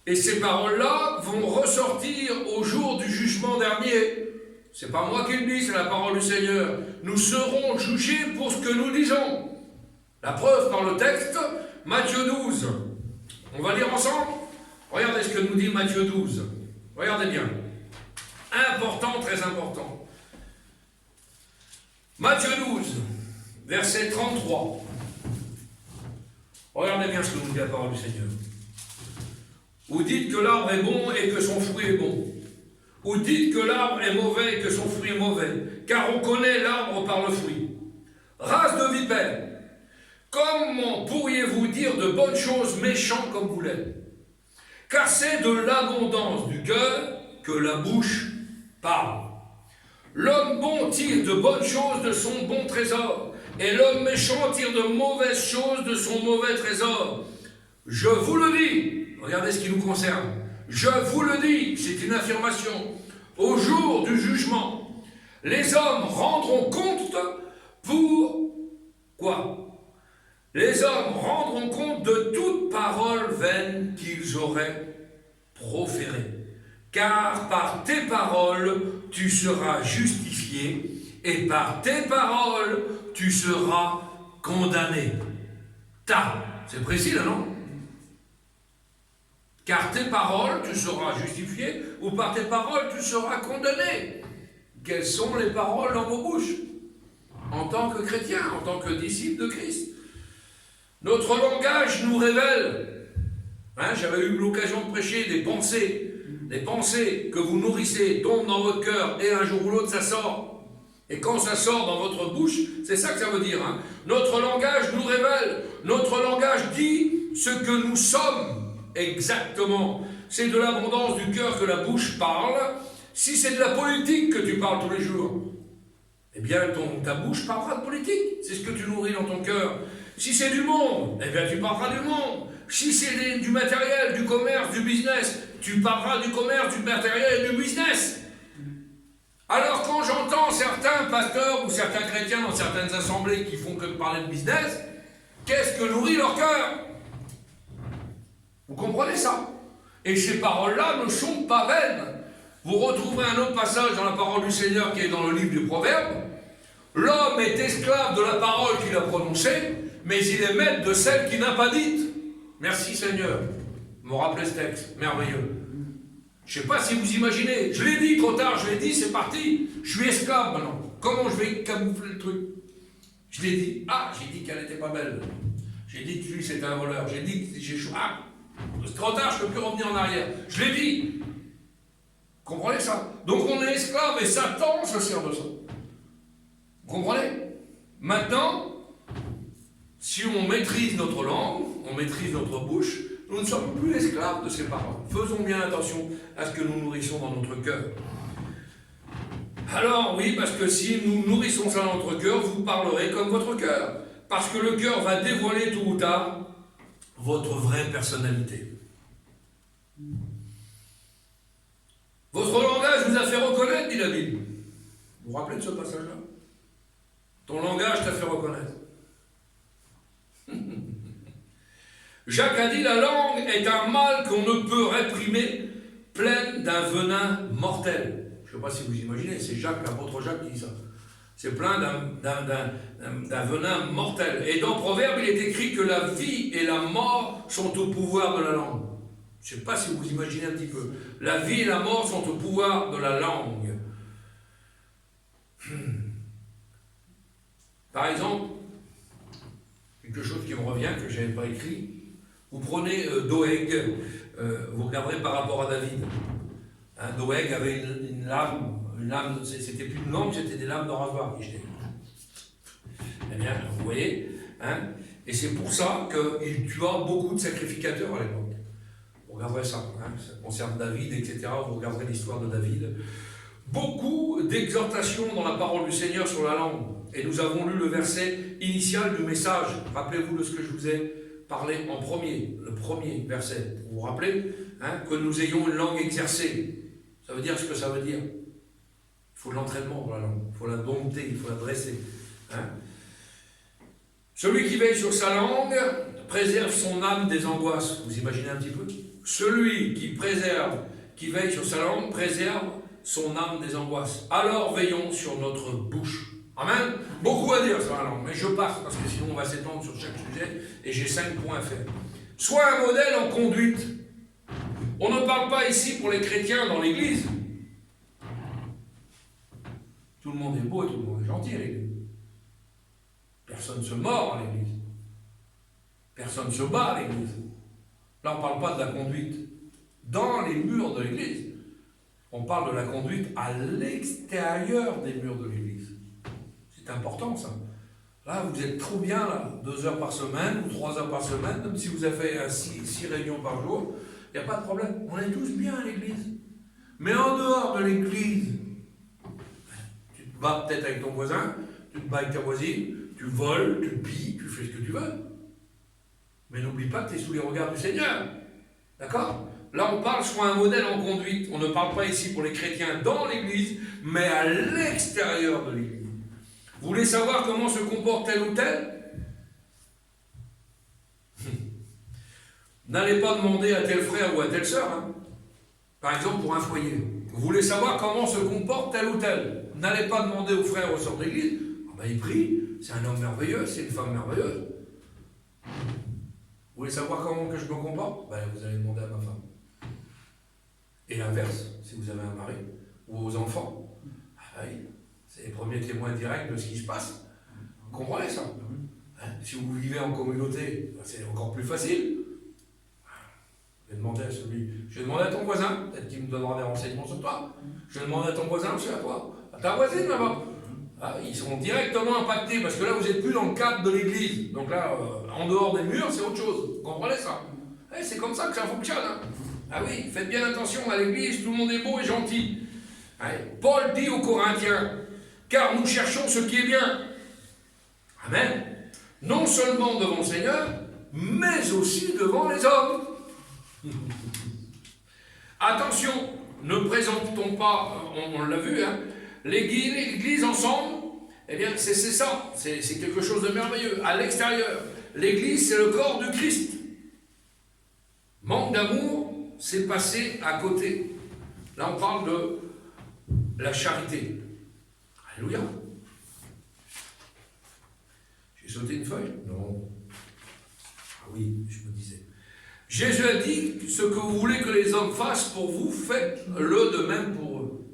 Et ces paroles-là vont ressortir au jour du jugement dernier. C'est pas moi qui le dis, c'est la parole du Seigneur. Nous serons jugés pour ce que nous disons. La preuve par le texte, Matthieu 12. On va lire ensemble? Regardez ce que nous dit Matthieu 12. Regardez bien. Important, très important. Matthieu 12, verset 33. Regardez bien ce que nous dit la parole du Seigneur. Vous dites que l'arbre est bon et que son fruit est bon. Ou dites que l'arbre est mauvais et que son fruit est mauvais. Car on connaît l'arbre par le fruit. Race de vipères, comment pourriez-vous dire de bonnes choses méchantes comme vous l'êtes? Car c'est de l'abondance du cœur que la bouche parle. L'homme bon tire de bonnes choses de son bon trésor, et l'homme méchant tire de mauvaises choses de son mauvais trésor. Je vous le dis, regardez ce qui nous concerne, je vous le dis, c'est une affirmation, au jour du jugement, les hommes rendront compte pour quoi? Les hommes rendront compte de toute parole vaine qu'ils auraient proférée. Car par tes paroles, tu seras justifié, et par tes paroles, tu seras condamné. C'est précis là, non? Car tes paroles, tu seras justifié, ou par tes paroles, tu seras condamné. Quelles sont les paroles dans vos bouches? En tant que chrétien, en tant que disciple de Christ. Notre langage nous révèle. J'avais eu l'occasion de prêcher des pensées. Les pensées que vous nourrissez tombent dans votre cœur et un jour ou l'autre ça sort. Et quand ça sort dans votre bouche, c'est ça que ça veut dire. Notre langage nous révèle. Notre langage dit ce que nous sommes exactement. C'est de l'abondance du cœur que la bouche parle. Si c'est de la politique que tu parles tous les jours, eh bien ta bouche parlera de politique. C'est ce que tu nourris dans ton cœur. Si c'est du monde, eh bien tu parleras du monde. Si c'est du matériel, du commerce, du business, tu parleras du commerce, du matériel et du business. Alors quand j'entends certains pasteurs ou certains chrétiens dans certaines assemblées qui font que de parler de business, qu'est-ce que nourrit leur cœur? Vous comprenez ça? Et ces paroles-là ne sont pas vaines. Vous retrouverez un autre passage dans la parole du Seigneur qui est dans le livre du Proverbe. L'homme est esclave de la parole qu'il a prononcée, mais il est maître de celle qu'il n'a pas dite. Merci Seigneur. Vous me rappelez ce texte, merveilleux. Je ne sais pas si vous imaginez, je l'ai dit trop tard, je l'ai dit, c'est parti. Je suis esclave maintenant. Comment je vais camoufler le truc? Je l'ai dit. J'ai dit qu'elle n'était pas belle. J'ai dit que lui c'était un voleur. J'ai dit que j'ai c'est trop tard, je ne peux plus revenir en arrière. Je l'ai dit. Comprenez ça? Donc on est esclave et Satan se sert de ça. Vous comprenez? Maintenant, si on maîtrise notre langue, on maîtrise notre bouche, nous ne sommes plus esclaves de ces paroles. Faisons bien attention à ce que nous nourrissons dans notre cœur. Alors oui, parce que si nous nourrissons ça dans notre cœur, vous parlerez comme votre cœur. Parce que le cœur va dévoiler tôt ou tard votre vraie personnalité. Votre langage vous a fait reconnaître, dit la Bible. Vous vous rappelez de ce passage-là? Ton langage t'a fait reconnaître. Jacques a dit, la langue est un mal qu'on ne peut réprimer, pleine d'un venin mortel. Je ne sais pas si vous imaginez, c'est Jacques, l'apôtre Jacques qui dit ça. C'est plein d'un venin mortel. Et dans Proverbe, il est écrit que la vie et la mort sont au pouvoir de la langue. Je ne sais pas si vous imaginez un petit peu. La vie et la mort sont au pouvoir de la langue. Par exemple, quelque chose qui me revient, que je n'avais pas écrit, vous prenez Doeg, vous regarderez par rapport à David. Doeg avait une lame, c'était plus une lampe, c'était des lames de rasoir. Eh bien, vous voyez, et c'est pour ça qu'il tua beaucoup de sacrificateurs à l'époque. Vous regarderez ça, ça concerne David, etc. Vous regarderez l'histoire de David. Beaucoup d'exhortations dans la parole du Seigneur sur la langue. Et nous avons lu le verset initial du message. Rappelez-vous de ce que je vous ai parlé en premier, le premier verset. Vous vous rappelez que nous ayons une langue exercée. Ça veut dire ce que ça veut dire. Il faut de l'entraînement pour la langue. Il faut la dompter, il faut la dresser. Celui qui veille sur sa langue préserve son âme des angoisses. Vous imaginez un petit peu? Celui qui veille sur sa langue préserve son âme des angoisses. Alors veillons sur notre bouche. Amen. Beaucoup à dire sur la langue, mais je passe parce que sinon on va s'étendre sur chaque sujet et j'ai 5 points à faire. Sois un modèle en conduite. On ne parle pas ici pour les chrétiens dans l'église. Tout le monde est beau et tout le monde est gentil à l'église. Personne ne se mord à l'église. Personne ne se bat à l'église. Là, on ne parle pas de la conduite dans les murs de l'église. On parle de la conduite à l'extérieur des murs de l'église. C'est important, ça. Là, vous êtes trop bien, là, 2 heures par semaine ou 3 heures par semaine, même si vous avez fait 6 réunions par jour, il n'y a pas de problème. On est tous bien à l'église. Mais en dehors de l'église, tu te bats peut-être avec ton voisin, tu te bats avec ta voisine, tu voles, tu pilles, tu fais ce que tu veux. Mais n'oublie pas que tu es sous les regards du Seigneur. D'accord? Là, on parle soit un modèle en conduite. On ne parle pas ici pour les chrétiens dans l'église, mais à l'extérieur de l'église. Vous voulez savoir comment se comporte tel ou tel? N'allez pas demander à tel frère ou à telle sœur. Par exemple, pour un foyer. Vous voulez savoir comment se comporte tel ou tel? N'allez pas demander aux frères ou aux sœurs de l'église. Il prie, c'est un homme merveilleux, c'est une femme merveilleuse. Vous voulez savoir comment que je me comporte? Vous allez demander à ma femme. Et l'inverse, si vous avez un mari ou aux enfants, c'est les premiers témoins directs de ce qui se passe. Vous comprenez ça? Si vous vivez en communauté, c'est encore plus facile. Je vais demander à ton voisin, peut-être qu'il me donnera des renseignements sur toi. Je vais demander à ton voisin aussi à toi. À ta voisine là-bas. Ils seront directement impactés parce que là, vous n'êtes plus dans le cadre de l'église. Donc là, en dehors des murs, c'est autre chose. Vous comprenez ça? C'est comme ça que ça fonctionne. Ah oui, faites bien attention à l'église, tout le monde est beau et gentil. Paul dit aux Corinthiens, car nous cherchons ce qui est bien. Amen. Non seulement devant le Seigneur, mais aussi devant les hommes. Attention, ne présentons pas, on l'a vu, l'église ensemble, eh bien c'est ça, c'est quelque chose de merveilleux. À l'extérieur, l'église c'est le corps du Christ. Manque d'amour, c'est passé à côté. Là on parle de la charité. Alléluia. J'ai sauté une feuille? Non. Ah oui, je me disais. Jésus a dit, ce que vous voulez que les hommes fassent pour vous, faites-le de même pour eux.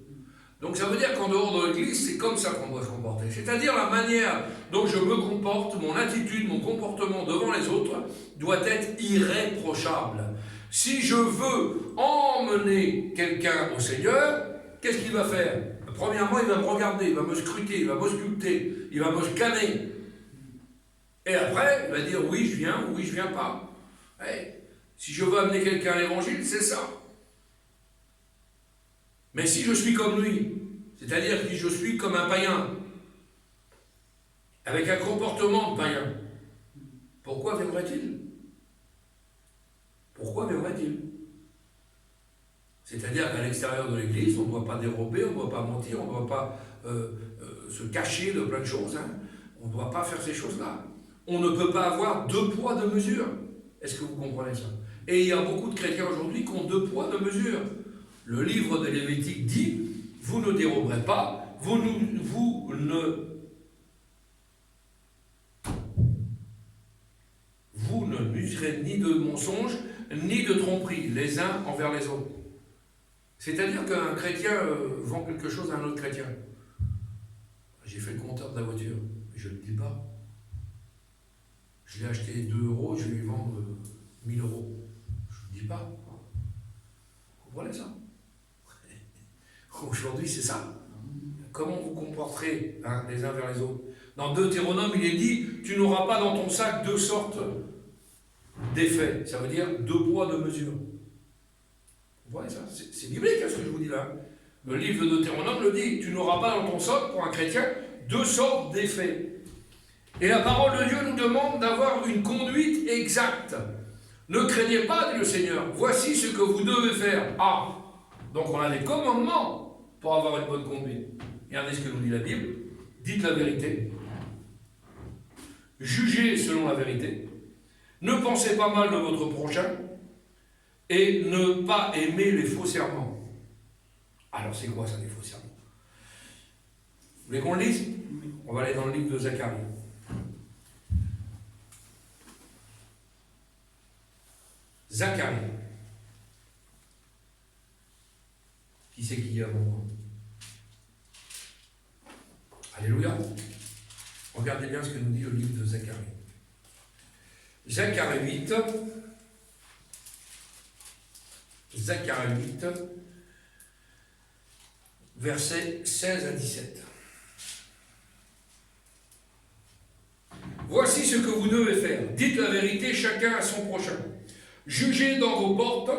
Donc ça veut dire qu'en dehors de l'église, c'est comme ça qu'on doit se comporter. C'est-à-dire la manière dont je me comporte, mon attitude, mon comportement devant les autres doit être irréprochable. Si je veux emmener quelqu'un au Seigneur, qu'est-ce qu'il va faire? Premièrement, il va me regarder, il va me scruter, il va m'ausculter, il va me scanner. Et après, il va dire oui, je viens, ou oui, je viens pas. Si je veux amener quelqu'un à l'évangile, c'est ça. Mais si je suis comme lui, c'est-à-dire si je suis comme un païen, avec un comportement de païen, pourquoi viendrait-il? Pourquoi viendrait-il? C'est-à-dire qu'à l'extérieur de l'église, on ne doit pas dérober, on ne doit pas mentir, on ne doit pas se cacher de plein de choses. On ne doit pas faire ces choses-là. On ne peut pas avoir 2 poids, 2 mesures. Est-ce que vous comprenez ça? Et il y a beaucoup de chrétiens aujourd'hui qui ont 2 poids, 2 mesures. Le livre de Lévitique dit, vous ne déroberez pas, vous ne n'userez ni de mensonges, ni de tromperies, les uns envers les autres. C'est-à-dire qu'un chrétien vend quelque chose à un autre chrétien. J'ai fait le compteur de la voiture, je ne le dis pas. Je l'ai acheté 2 €, je vais lui vendre 1000 €. Je ne le dis pas. Vous comprenez ça? Aujourd'hui, c'est ça. Comment vous comporterez les uns vers les autres? Dans Deutéronome, il est dit, tu n'auras pas dans ton sac 2 sortes d'effets. Ça veut dire 2 poids, 2 mesures. Vous voyez ça? C'est biblique ce que je vous dis là. Le livre de Deutéronome le dit, tu n'auras pas dans ton sac, pour un chrétien, deux sortes d'effets. Et la parole de Dieu nous demande d'avoir une conduite exacte. Ne craignez pas, dit le Seigneur, voici ce que vous devez faire. Ah, donc on a des commandements pour avoir une bonne conduite. Regardez ce que nous dit la Bible. Dites la vérité. Jugez selon la vérité. Ne pensez pas mal de votre prochain. Et ne pas aimer les faux serments. Alors c'est quoi ça, les faux serments? Vous voulez qu'on le lise? On va aller dans le livre de Zacharie. Zacharie. Qui c'est qui est avant moi? Alléluia. Regardez bien ce que nous dit le livre de Zacharie. Zacharie 8. Zacharie 8, versets 16 à 17. Voici ce que vous devez faire. Dites la vérité chacun à son prochain. Jugez dans vos portes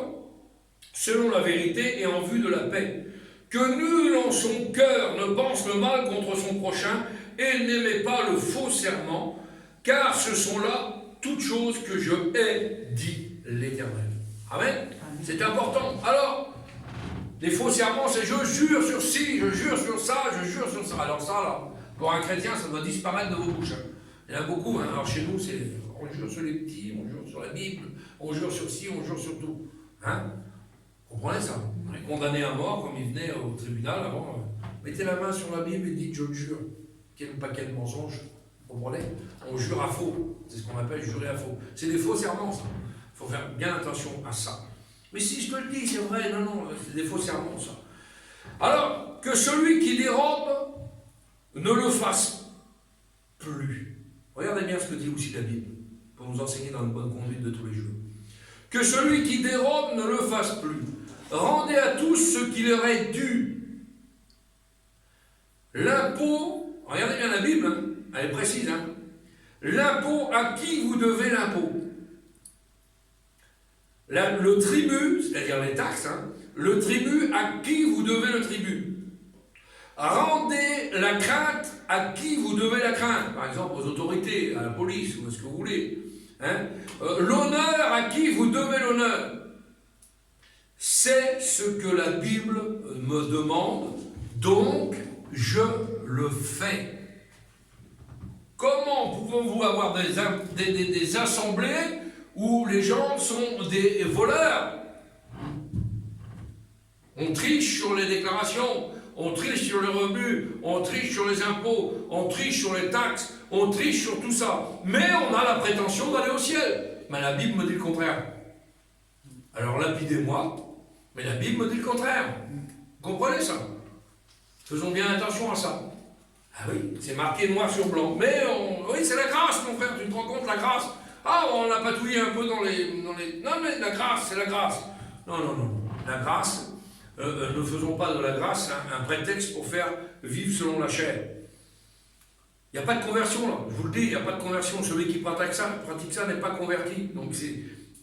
selon la vérité et en vue de la paix. Que nul en son cœur ne pense le mal contre son prochain et n'aimez pas le faux serment, car ce sont là toutes choses que je hais, dit l'Éternel. Amen. C'est important. Alors, les faux serments, c'est je jure sur ci, je jure sur ça, je jure sur ça. Alors ça, là, pour un chrétien, ça doit disparaître de vos bouches. Il y en a beaucoup. Hein. Alors chez nous, c'est on jure sur les petits, on jure sur la Bible, on jure sur ci, on jure sur tout. Hein? Vous comprenez ça? On est condamné à mort, comme il venait au tribunal avant. Mettez la main sur la Bible et dites je le jure. Quel paquet de mensonges. Vous comprenez? On jure à faux. C'est ce qu'on appelle jurer à faux. C'est des faux serments, ça. Il faut faire bien attention à ça. Mais si je te le dis, c'est vrai, non, c'est des faux sermons, ça. Alors, que celui qui dérobe ne le fasse plus. Regardez bien ce que dit aussi la Bible, pour nous enseigner dans une bonne conduite de tous les jours. Que celui qui dérobe ne le fasse plus. Rendez à tous ce qui leur est dû. L'impôt, regardez bien la Bible, hein, elle est précise, hein. L'impôt à qui vous devez l'impôt. Le tribut, c'est-à-dire les taxes, hein, le tribut à qui vous devez le tribut. Rendez la crainte à qui vous devez la crainte, par exemple aux autorités, à la police, ou à ce que vous voulez. Hein. L'honneur à qui vous devez l'honneur. C'est ce que la Bible me demande, donc je le fais. Comment pouvons-vous avoir des assemblées où les gens sont des voleurs? On triche sur les déclarations, on triche sur le revenu, on triche sur les impôts, on triche sur les taxes, on triche sur tout ça. Mais on a la prétention d'aller au ciel. Mais la Bible me dit le contraire. Alors lapidez-moi, mais la Bible me dit le contraire. Vous comprenez ça? Faisons bien attention à ça. Ah oui, c'est marqué noir sur blanc. Mais oui, c'est la grâce, mon frère, tu te rends compte, la grâce. Ah, on l'a patouillé un peu dans les... Non, mais la grâce, c'est la grâce. Non. La grâce, ne faisons pas de la grâce un prétexte pour faire vivre selon la chair. Il n'y a pas de conversion, là. Je vous le dis, il n'y a pas de conversion. Celui qui pratique ça n'est pas converti. Donc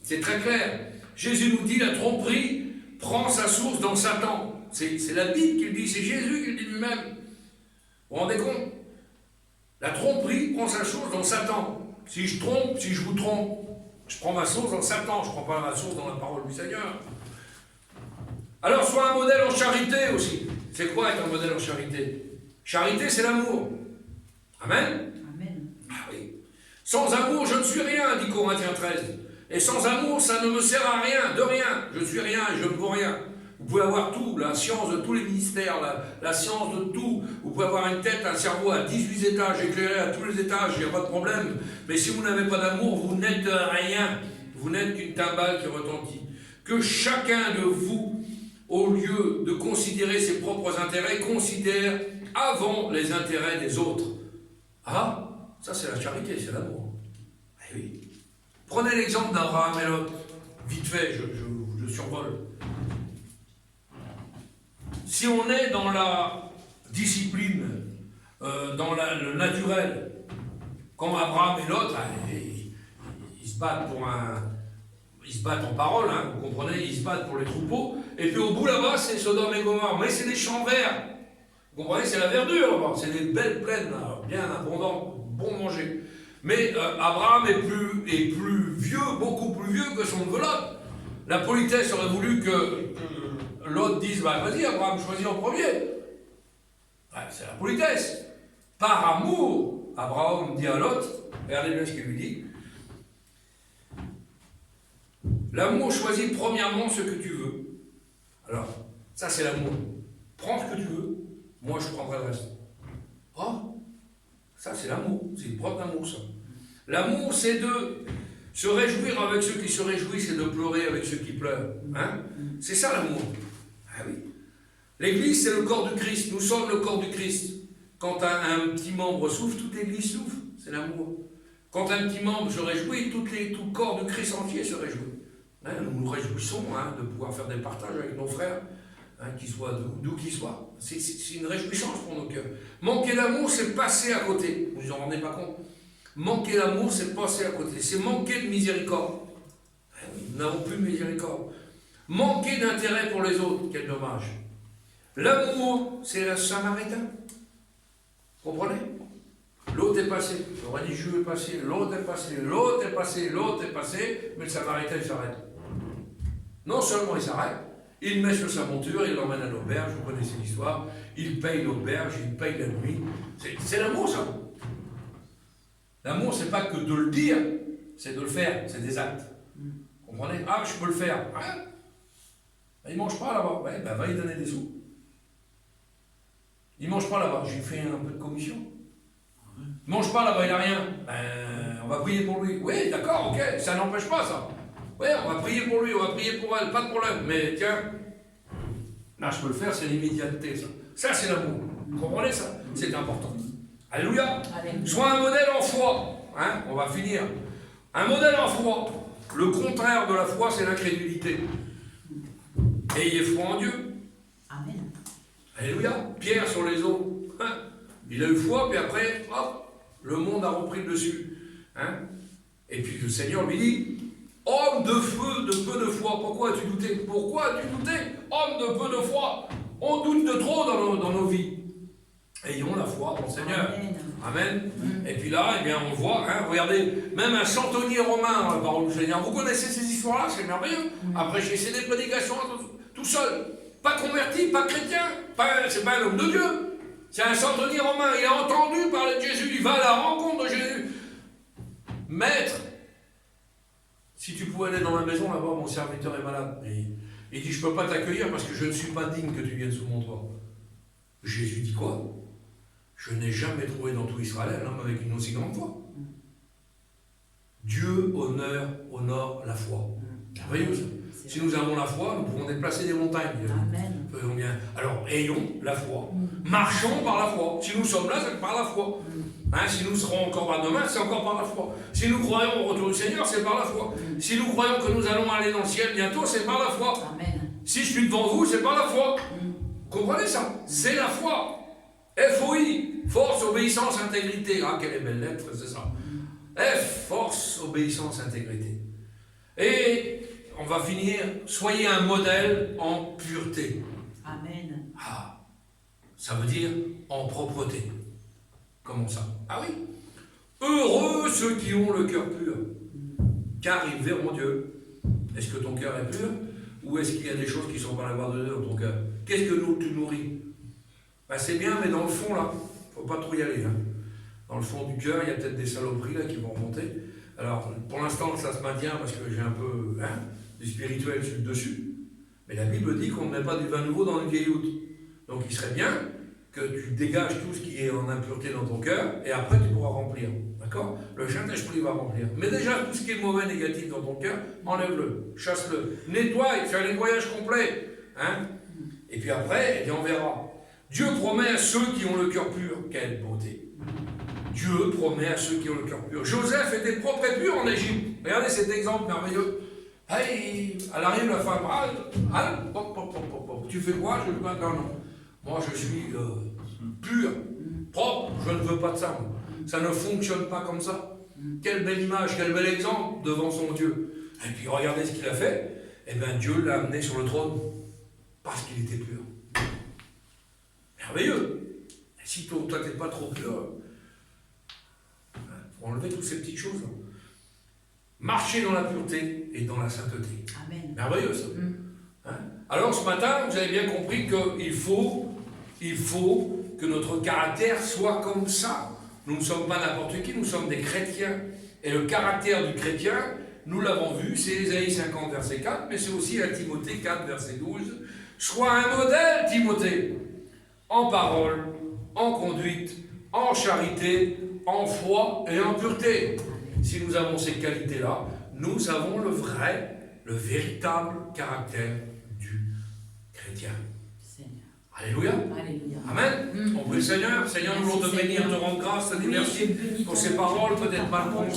c'est très clair. Jésus nous dit, la tromperie prend sa source dans Satan. C'est la Bible qui le dit, c'est Jésus qui le dit lui-même. Vous vous rendez compte? La tromperie prend sa source dans Satan. Si je vous trompe, je prends ma source dans Satan, je ne prends pas ma source dans la parole du Seigneur. Alors, sois un modèle en charité aussi. C'est quoi être un modèle en charité? Charité, c'est l'amour. Amen? Amen. Ah oui. Sans amour, je ne suis rien, dit Corinthiens 13. Et sans amour, ça ne me sert à rien, de rien. Je suis rien et je ne vaux rien. Vous pouvez avoir tout, la science de tous les ministères, la science de tout. Vous pouvez avoir une tête, un cerveau à 18 étages, éclairé à tous les étages, il n'y a pas de problème. Mais si vous n'avez pas d'amour, vous n'êtes rien. Vous n'êtes qu'une timbale qui retentit. Que chacun de vous, au lieu de considérer ses propres intérêts, considère avant les intérêts des autres. Ah, ça c'est la charité, c'est l'amour. Eh oui. Prenez l'exemple d'Abraham et Lot. Vite fait, je survole. Si on est dans la discipline, dans le naturel, comme Abraham et Lot, ils se battent ils se battent en parole, hein, vous comprenez, ils se battent pour les troupeaux, et puis au bout là-bas, c'est Sodome et Gomorrhe, mais c'est des champs verts. Vous Vous comprenez, c'est la verdure, c'est des belles plaines, là, bien abondantes, bon manger. Mais Abraham est plus vieux, beaucoup plus vieux que son neveu Lot. La politesse aurait voulu que Lot dise, bah, vas-y Abraham, choisis en premier. Ouais, c'est la politesse. Par amour, Abraham dit à Lot, regardez bien ce qu'il lui dit, l'amour choisit premièrement ce que tu veux. Alors, ça c'est l'amour. Prends ce que tu veux, moi je prendrai le reste. Oh, ça c'est l'amour, c'est une preuve d'amour ça. L'amour c'est de se réjouir avec ceux qui se réjouissent et de pleurer avec ceux qui pleurent. Hein? C'est ça l'amour. Ah oui. L'Église c'est le corps du Christ, nous sommes le corps du Christ. Quand un petit membre souffre, toute l'Église souffre, c'est l'amour. Quand un petit membre se réjouit, tout le corps du Christ entier se réjouit. Hein, nous nous réjouissons de pouvoir faire des partages avec nos frères, qu'ils soient d'où qu'ils soient. C'est une réjouissance pour nos cœurs. Manquer d'amour, c'est passer à côté. Vous vous en rendez pas compte? Manquer d'amour, c'est passer à côté. C'est manquer de miséricorde. Nous n'avons plus de miséricorde. Manquer d'intérêt pour les autres, quel dommage. L'amour, c'est le samaritain. Comprenez? L'autre est passé, le religieux est passé, l'autre est passé, l'autre est passé, l'autre est passé, mais le samaritain il s'arrête. Non seulement il s'arrête, il met sur sa monture, il l'emmène à l'auberge, vous connaissez l'histoire, il paye l'auberge, il paye la nuit. C'est l'amour ça. L'amour c'est pas que de le dire, c'est de le faire, c'est des actes. Comprenez? Ah, je peux le faire. Hein? Il ne mange pas là-bas. Ouais, ben va lui donner des sous. Il ne mange pas là-bas. J'ai fait un peu de commission. Il ne mange pas là-bas, il n'a rien. Ben, on va prier pour lui. Oui, d'accord, ok. Ça n'empêche pas ça. Oui, on va prier pour lui, on va prier pour elle, pas de problème. Mais tiens, là je peux le faire, c'est l'immédiateté ça. Ça c'est l'amour. Vous comprenez ça? C'est important. Alléluia. Sois un modèle en foi. Hein? On va finir. Un modèle en foi. Le contraire de la foi, c'est l'incrédulité. Ayez foi en Dieu. Amen. Alléluia. Pierre sur les eaux. Hein? Il a eu foi, puis après, hop, le monde a repris le dessus. Hein? Et puis le Seigneur lui dit, homme de feu, de peu de foi, pourquoi as-tu douté? Pourquoi as-tu douté? Homme de peu de foi. On doute de trop dans nos vies. Ayons la foi dans le Seigneur. Amen. Et puis là, eh bien, on voit, hein, regardez, même un chantonnier romain dans la parole du Seigneur. Vous connaissez ces histoires-là, c'est merveilleux. Après, j'ai essayé des prédications tout seul. Pas converti, pas chrétien, c'est pas un homme de Dieu. C'est un chantonnier romain. Il a entendu parler de Jésus, il va à la rencontre de Jésus. Maître, si tu pouvais aller dans la maison là-bas, mon serviteur est malade. Et il dit, je ne peux pas t'accueillir parce que je ne suis pas digne que tu viennes sous mon toit. Jésus dit quoi? Je n'ai jamais trouvé dans tout Israël un homme avec une aussi grande foi. Dieu honore la foi. Merveilleux ça. Si nous avons la foi, nous pouvons déplacer des montagnes. Amen. Alors, ayons la foi. Marchons par la foi. Si nous sommes là, c'est par la foi. Hein, si nous serons encore là demain, c'est encore par la foi. Si nous croyons au retour du Seigneur, c'est par la foi. Si nous croyons que nous allons aller dans le ciel bientôt, c'est par la foi. Amen. Si je suis devant vous, c'est par la foi. Vous comprenez ça? C'est la foi. FOI, force, obéissance, intégrité. Ah, quelle est belle lettre, c'est ça. F, force, obéissance, intégrité. Et on va finir, soyez un modèle en pureté. Amen. Ah, ça veut dire en propreté. Comment ça? Ah oui. Heureux ceux qui ont le cœur pur, car ils verront Dieu. Est-ce que ton cœur est pur? Ou est-ce qu'il y a des choses qui ne sont pas la gloire de Dieu dans ton cœur? Qu'est-ce que tu nourris? Ben c'est bien, mais dans le fond, là, il ne faut pas trop y aller. Hein. Dans le fond du cœur, il y a peut-être des saloperies là, qui vont remonter. Alors, pour l'instant, ça se maintient parce que j'ai un peu du spirituel sur le dessus. Mais la Bible dit qu'on ne met pas du vin nouveau dans une vieille outre. Donc, il serait bien que tu dégages tout ce qui est en impureté dans ton cœur et après, tu pourras remplir. D'accord? Le Saint-Esprit va remplir. Mais déjà, tout ce qui est mauvais, négatif dans ton cœur, enlève-le, chasse-le, nettoie, fais un nettoyage complet. Hein? Et puis après, eh bien, on verra. Dieu promet à ceux qui ont le cœur pur, quelle beauté. Dieu promet à ceux qui ont le cœur pur. Joseph était propre et pur en Égypte. Regardez cet exemple merveilleux. Hey, elle arrive la femme, tu fais quoi? Je ne veux pas. Non, non. Moi, je suis pur, propre. Je ne veux pas de ça. Moi. Ça ne fonctionne pas comme ça. Quelle belle image, quel bel exemple devant son Dieu. Et puis regardez ce qu'il a fait. Eh bien, Dieu l'a amené sur le trône parce qu'il était pur. Merveilleux. Si toi, tu n'es pas trop pur, il faut enlever toutes ces petites choses. Marcher dans la pureté et dans la sainteté. Amen. Merveilleux ça. Alors ce matin, vous avez bien compris qu'il faut que notre caractère soit comme ça. Nous ne sommes pas n'importe qui, nous sommes des chrétiens. Et le caractère du chrétien, nous l'avons vu, c'est Ésaïe 50, verset 4, mais c'est aussi 1 Timothée 4, verset 12. Sois un modèle, Timothée, en parole, en conduite, en charité, en foi et en pureté. Si nous avons ces qualités-là, nous avons le véritable caractère du chrétien. Seigneur. Alléluia. Alléluia. Amen. On prie le Seigneur. Seigneur, nous voulons te bénir, te rendre grâce, te dire merci pour ces paroles peut-être mal prononcées.